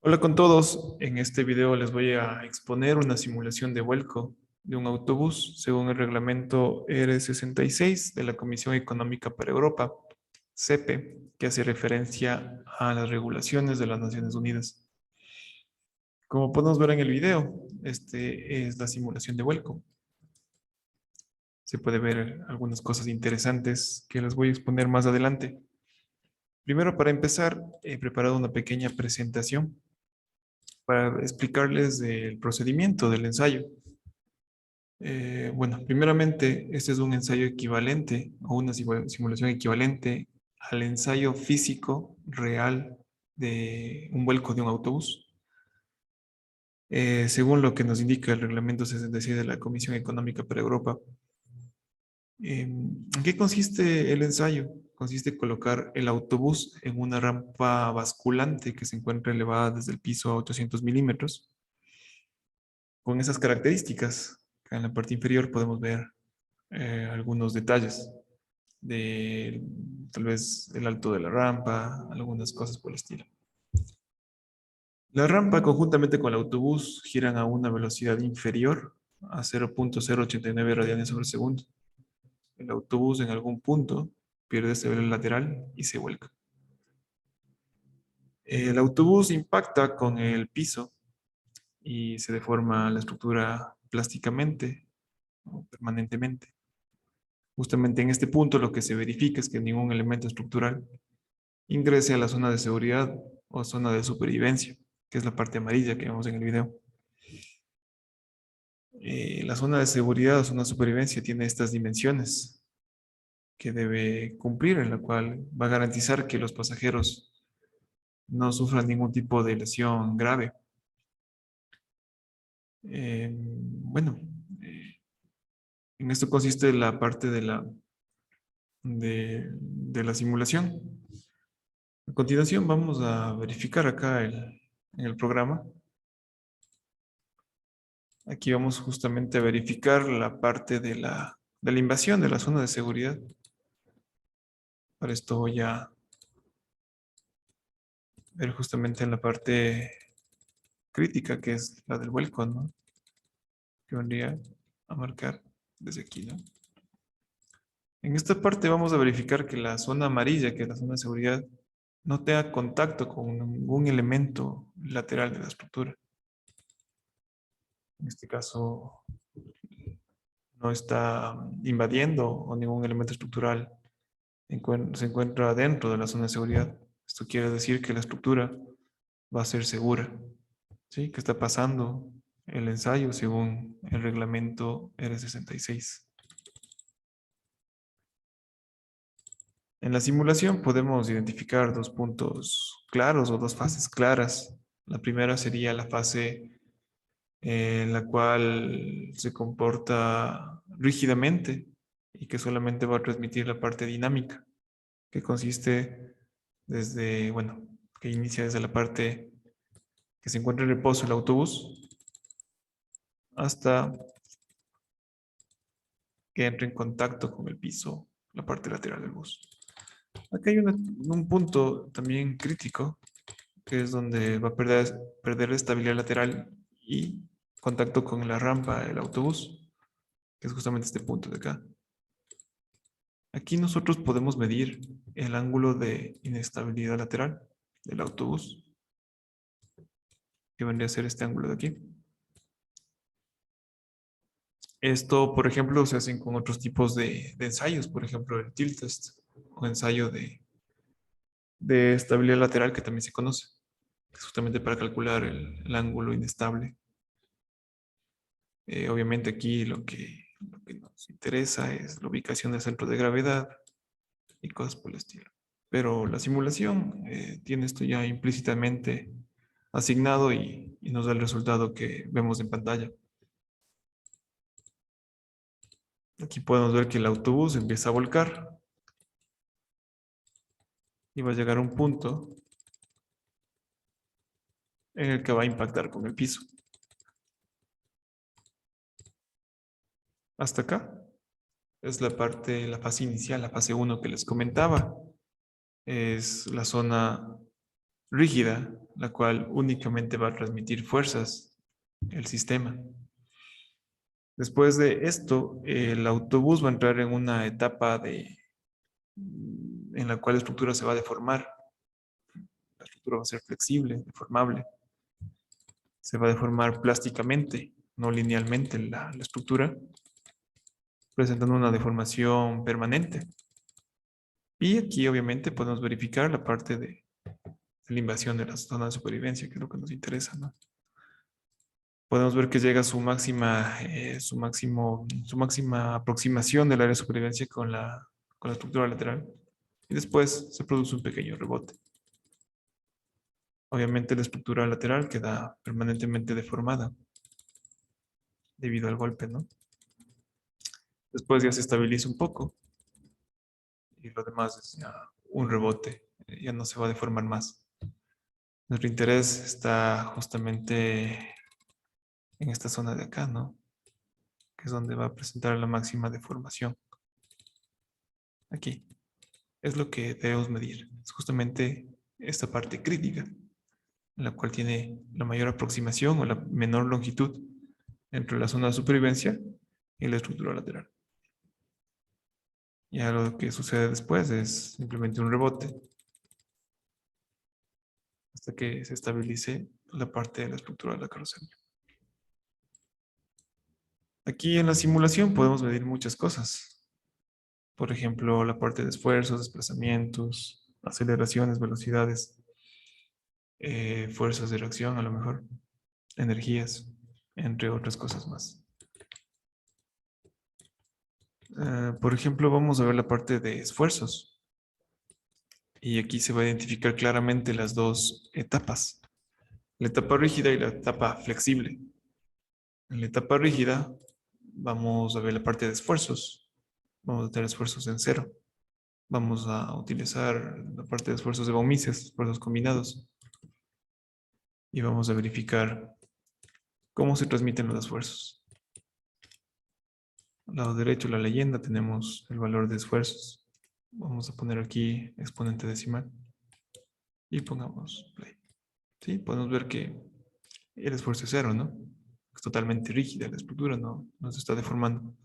Hola con todos, en este video les voy a exponer una simulación de vuelco de un autobús según el reglamento R66 de la Comisión Económica para Europa, CEPE, que hace referencia a las regulaciones de las Naciones Unidas. Como podemos ver en el video, este es la simulación de vuelco. Se puede ver algunas cosas interesantes que les voy a exponer más adelante. Primero, para empezar, he preparado una pequeña presentación para explicarles del procedimiento del ensayo. Bueno, primeramente, este es un ensayo equivalente o una simulación equivalente al ensayo físico real de un vuelco de un autobús. Según lo que nos indica el reglamento 66 de la Comisión Económica para Europa. ¿En qué consiste el ensayo? Consiste en colocar el autobús en una rampa basculante que se encuentra elevada desde el piso a 800 milímetros con esas características. Acá en la parte inferior podemos ver algunos detalles de tal vez el alto de la rampa, algunas cosas por el estilo. La rampa conjuntamente con el autobús giran a una velocidad inferior a 0.089 radianes sobre segundo. El autobús en algún punto pierde estabilidad lateral y se vuelca. El autobús impacta con el piso y se deforma la estructura plásticamente o permanentemente. Justamente en este punto lo que se verifica es que ningún elemento estructural ingrese a la zona de seguridad o zona de supervivencia, que es la parte amarilla que vemos en el video. La zona de seguridad o zona de supervivencia tiene estas dimensiones que debe cumplir, en la cual va a garantizar que los pasajeros no sufran ningún tipo de lesión grave. Bueno, en esto consiste la parte de la simulación. A continuación vamos a verificar acá en el programa. Aquí vamos justamente a verificar la parte de la invasión de la zona de seguridad. Para esto voy a ver justamente en la parte crítica, que es la del vuelco, ¿no? Que vendría a marcar desde aquí, ¿no? En esta parte vamos a verificar que la zona amarilla, que es la zona de seguridad, no tenga contacto con ningún elemento lateral de la estructura. En este caso, no está invadiendo o ningún elemento estructural se encuentra dentro de la zona de seguridad. Esto quiere decir que la estructura va a ser segura. ¿Sí? Que está pasando el ensayo según el reglamento R66. En la simulación podemos identificar dos puntos claros o dos fases claras. La primera sería la fase en la cual se comporta rígidamente y que solamente va a transmitir la parte dinámica, que consiste desde, bueno, que inicia desde la parte que se encuentra en reposo el autobús hasta que entre en contacto con el piso, la parte lateral del bus. Acá hay un punto también crítico, que es donde va a perder estabilidad lateral y contacto con la rampa del autobús, que es justamente este punto de acá. Aquí nosotros podemos medir el ángulo de inestabilidad lateral del autobús, que vendría a ser este ángulo de aquí. Esto, por ejemplo, se hacen con otros tipos de ensayos, por ejemplo, el tilt test o ensayo de estabilidad lateral que también se conoce, que es justamente para calcular el ángulo inestable. Obviamente aquí lo que nos interesa es la ubicación del centro de gravedad y cosas por el estilo. Pero la simulación tiene esto ya implícitamente asignado y nos da el resultado que vemos en pantalla. Aquí podemos ver que el autobús empieza a volcar y va a llegar a un punto en el que va a impactar con el piso. Hasta acá es la fase inicial, la fase 1 que les comentaba. Es la zona rígida, la cual únicamente va a transmitir fuerzas el sistema. Después de esto, el autobús va a entrar en una etapa en la cual la estructura se va a deformar. La estructura va a ser flexible, deformable. Se va a deformar plásticamente, no linealmente la estructura, presentando una deformación permanente. Y aquí obviamente podemos verificar la parte de la invasión de la zona de supervivencia, que es lo que nos interesa, ¿no? Podemos ver que llega a su máxima aproximación del área de supervivencia con la estructura lateral. Y después se produce un pequeño rebote. Obviamente la estructura lateral queda permanentemente deformada debido al golpe, ¿no? Después ya se estabiliza un poco y lo demás es ya un rebote, ya no se va a deformar más. Nuestro interés está justamente en esta zona de acá, ¿no? Que es donde va a presentar la máxima deformación. Aquí. Es lo que debemos medir. Es justamente esta parte crítica, en la cual tiene la mayor aproximación o la menor longitud entre la zona de supervivencia y la estructura lateral. Ya lo que sucede después es simplemente un rebote hasta que se estabilice la parte de la estructura de la carrocería. Aquí en la simulación podemos medir muchas cosas. Por ejemplo, la parte de esfuerzos, desplazamientos, aceleraciones, velocidades, fuerzas de reacción a lo mejor, energías, entre otras cosas más. Por ejemplo, vamos a ver la parte de esfuerzos. Y aquí se va a identificar claramente las dos etapas. La etapa rígida y la etapa flexible. En la etapa rígida vamos a ver la parte de esfuerzos. Vamos a tener esfuerzos en cero. Vamos a utilizar la parte de esfuerzos de Von Mises, esfuerzos combinados. Y vamos a verificar cómo se transmiten los esfuerzos. Al lado derecho de la leyenda tenemos el valor de esfuerzos. Vamos a poner aquí exponente decimal. Y pongamos play. ¿Sí? Podemos ver que el esfuerzo es cero, ¿no? Es totalmente rígida la estructura, no se está deformando.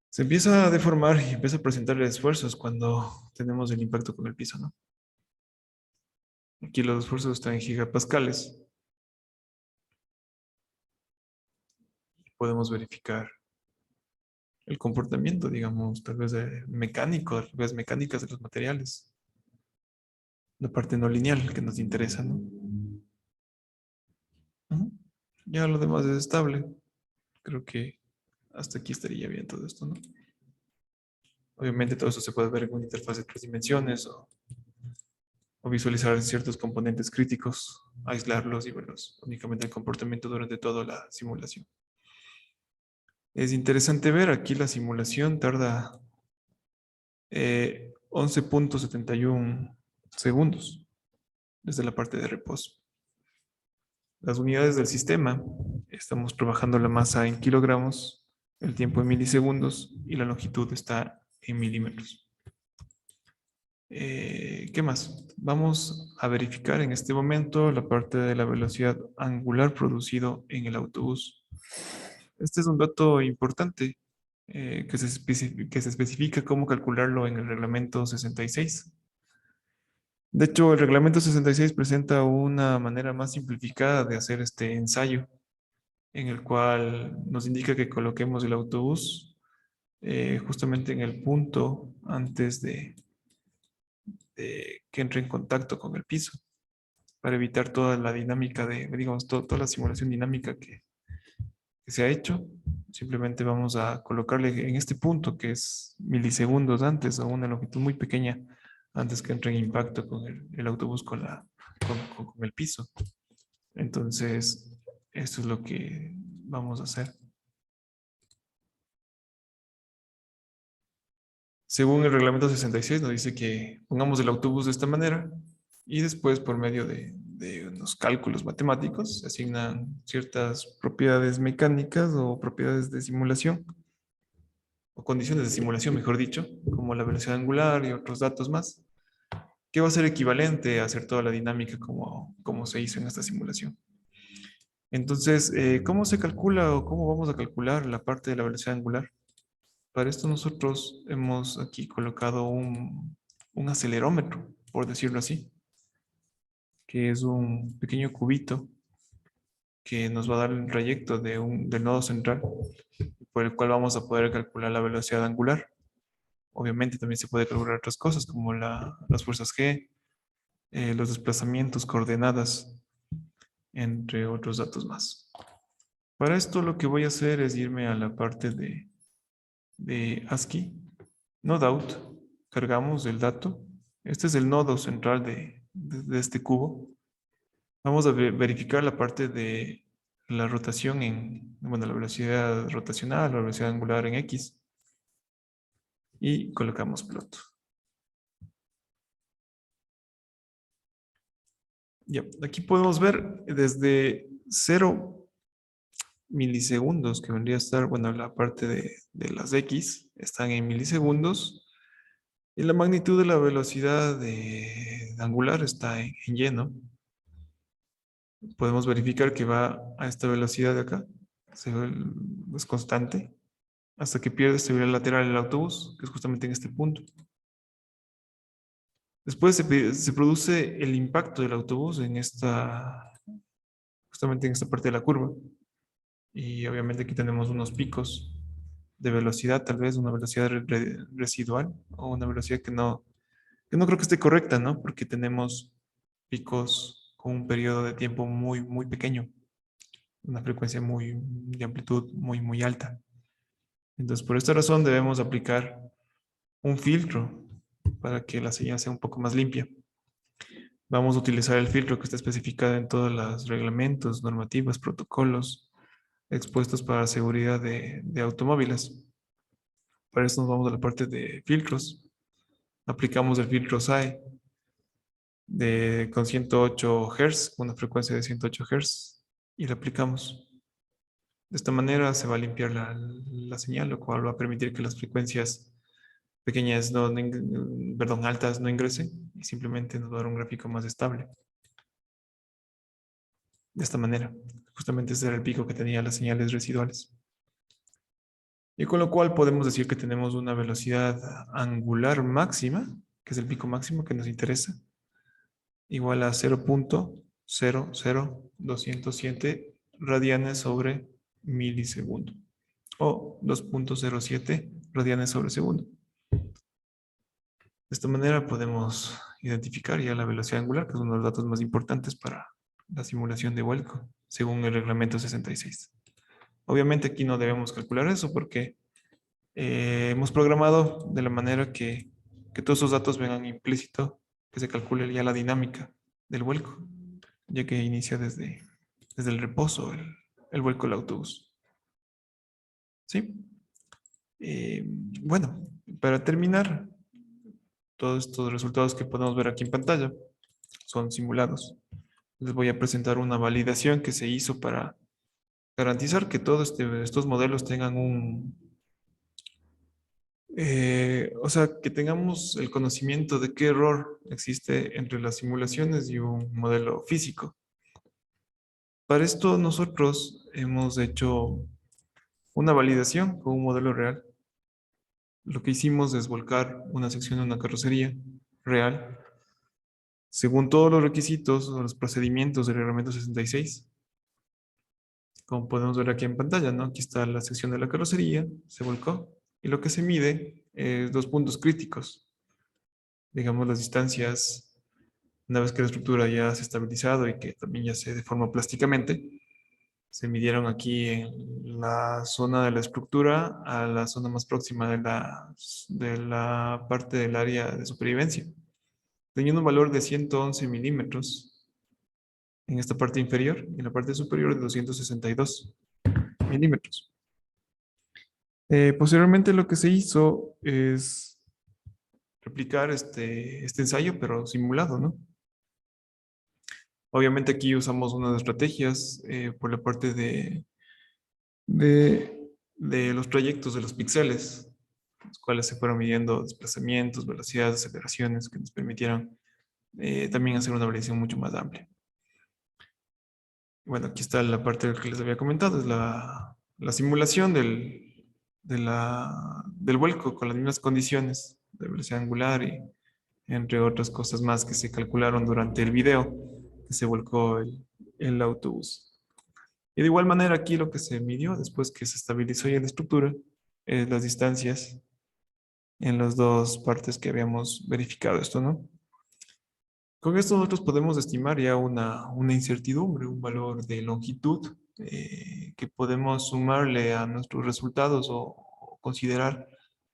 Se empieza a deformar y empieza a presentar esfuerzos cuando tenemos el impacto con el piso, ¿no? Aquí los esfuerzos están en gigapascales. Podemos verificar el comportamiento, digamos, tal vez mecánico, tal vez mecánicas de los materiales. La parte no lineal que nos interesa, ¿no? Ujú. Ya lo demás es estable. Creo que hasta aquí estaría bien todo esto, ¿no? Obviamente todo eso se puede ver en una interfaz de 3 dimensiones o visualizar ciertos componentes críticos, aislarlos y verlos únicamente el comportamiento durante toda la simulación. Es interesante ver aquí la simulación tarda 11.71 segundos desde la parte de reposo. Las unidades del sistema, estamos trabajando la masa en kilogramos, el tiempo en milisegundos y la longitud está en milímetros. ¿Qué más? Vamos a verificar en este momento la parte de la velocidad angular producido en el autobús. Este es un dato importante que se especifica cómo calcularlo en el reglamento 66. De hecho, el reglamento 66 presenta una manera más simplificada de hacer este ensayo, en el cual nos indica que coloquemos el autobús justamente en el punto antes de que entre en contacto con el piso, para evitar toda la dinámica digamos, toda la simulación dinámica que se ha hecho. Simplemente vamos a colocarle en este punto, que es milisegundos antes, o una longitud muy pequeña, antes que entre en impacto con el autobús con el piso. Entonces, esto es lo que vamos a hacer. Según el reglamento 66 nos dice que pongamos el autobús de esta manera y después por medio de unos cálculos matemáticos se asignan ciertas propiedades mecánicas o propiedades de simulación o condiciones de simulación, mejor dicho, como la velocidad angular y otros datos más. que va a ser equivalente a hacer toda la dinámica como se hizo en esta simulación. Entonces, ¿cómo se calcula o cómo vamos a calcular la parte de la velocidad angular? Para esto nosotros hemos aquí colocado un acelerómetro, por decirlo así, que es un pequeño cubito que nos va a dar el trayecto del nodo central, por el cual vamos a poder calcular la velocidad angular. Obviamente también se puede calcular otras cosas como las fuerzas G, los desplazamientos, coordenadas, entre otros datos más. Para esto lo que voy a hacer es irme a la parte de ASCII, nodout, cargamos el dato. Este es el nodo central de este cubo. Vamos a verificar la parte de la rotación bueno, la velocidad rotacional, la velocidad angular en X. Y colocamos plot. Ya, aquí podemos ver desde 0 milisegundos, que vendría a estar, bueno, la parte de las X están en milisegundos. Y la magnitud de la velocidad angular está en lleno. Podemos verificar que va a esta velocidad de acá. Es constante. Hasta que pierde estabilidad lateral el autobús, que es justamente en este punto. Después se produce el impacto del autobús justamente en esta parte de la curva. Y obviamente aquí tenemos unos picos de velocidad, tal vez una velocidad residual o una velocidad que no creo que esté correcta, ¿no? Porque tenemos picos con un periodo de tiempo muy, muy pequeño, una frecuencia de amplitud muy, muy alta. Entonces, por esta razón debemos aplicar un filtro para que la señal sea un poco más limpia. Vamos a utilizar el filtro que está especificado en todos los reglamentos, normativas, protocolos expuestos para seguridad de automóviles. Para esto nos vamos a la parte de filtros. Aplicamos el filtro SAE con 108 Hz, una frecuencia de 108 Hz, y lo aplicamos. De esta manera se va a limpiar la señal, lo cual va a permitir que las frecuencias pequeñas, perdón, altas no ingresen y simplemente nos va a dar un gráfico más estable. De esta manera, justamente ese era el pico que tenía las señales residuales. Y con lo cual podemos decir que tenemos una velocidad angular máxima, que es el pico máximo que nos interesa, igual a 0.00207 radianes sobre milisegundo o 2.07 radianes sobre segundo. De esta manera podemos identificar ya la velocidad angular, que es uno de los datos más importantes para la simulación de vuelco, según el reglamento 66. Obviamente aquí no debemos calcular eso porque hemos programado de la manera que todos esos datos vengan implícito, que se calcule ya la dinámica del vuelco, ya que inicia desde el reposo el vuelco del autobús. ¿Sí? Bueno, para terminar, todos estos resultados que podemos ver aquí en pantalla son simulados. Les voy a presentar una validación que se hizo para garantizar que todos estos modelos tengan o sea, que tengamos el conocimiento de qué error existe entre las simulaciones y un modelo físico. Para esto nosotros hemos hecho una validación con un modelo real. Lo que hicimos es volcar una sección de una carrocería real según todos los requisitos o los procedimientos del reglamento 66. Como podemos ver aquí en pantalla, ¿no? Aquí está la sección de la carrocería, se volcó, y lo que se mide es dos puntos críticos. Digamos, las distancias, una vez que la estructura ya se ha estabilizado y que también ya se deforma plásticamente, se midieron aquí en la zona de la estructura a la zona más próxima de la parte del área de supervivencia, teniendo un valor de 111 milímetros en esta parte inferior y en la parte superior de 262 milímetros. Posteriormente lo que se hizo es replicar este ensayo, pero simulado, ¿no? Obviamente aquí usamos unas estrategias por la parte de los trayectos de los píxeles, los cuales se fueron midiendo desplazamientos, velocidades, aceleraciones que nos permitieran también hacer una validación mucho más amplia. Bueno, aquí está la parte que les había comentado, es la simulación del vuelco con las mismas condiciones de velocidad angular y entre otras cosas más que se calcularon durante el video que se volcó el autobús. Y de igual manera aquí lo que se midió después que se estabilizó ya la estructura es las distancias en las dos partes que habíamos verificado esto, ¿no? Con esto nosotros podemos estimar ya una incertidumbre, un valor de longitud que podemos sumarle a nuestros resultados o considerar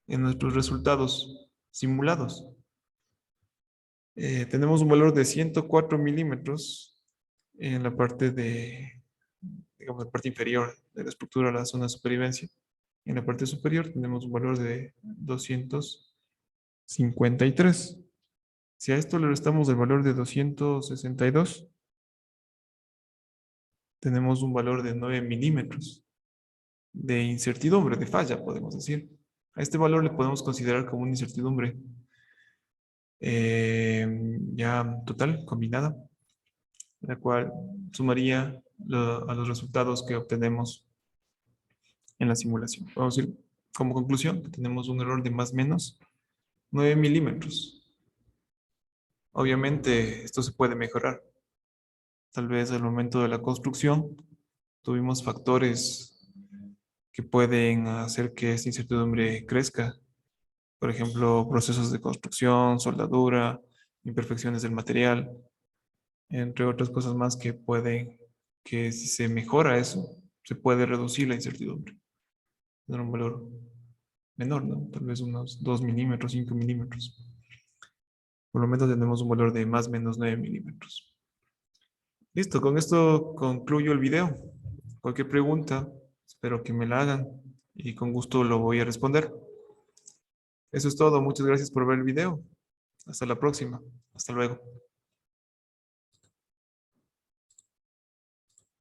en nuestros resultados simulados. Tenemos un valor de 104 milímetros en la parte digamos, la parte inferior de la estructura, la zona de supervivencia. En la parte superior tenemos un valor de 253. Si a esto le restamos el valor de 262, tenemos un valor de 9 milímetros de incertidumbre, de falla, podemos decir. A este valor le podemos considerar como una incertidumbre ya total, combinada, la cual sumaría a los resultados que obtenemos en la simulación. Vamos a decir, como conclusión, que tenemos un error de más o menos 9 milímetros. Obviamente, esto se puede mejorar. Tal vez al momento de la construcción tuvimos factores que pueden hacer que esta incertidumbre crezca. Por ejemplo, procesos de construcción, soldadura, imperfecciones del material, entre otras cosas más que pueden, que si se mejora eso, se puede reducir la incertidumbre. Tener un valor menor, ¿no? Tal vez unos 2 milímetros, 5 milímetros. Por lo menos tenemos un valor de más o menos 9 milímetros. Listo, con esto concluyo el video. Cualquier pregunta, espero que me la hagan y con gusto lo voy a responder. Eso es todo. Muchas gracias por ver el video. Hasta la próxima. Hasta luego.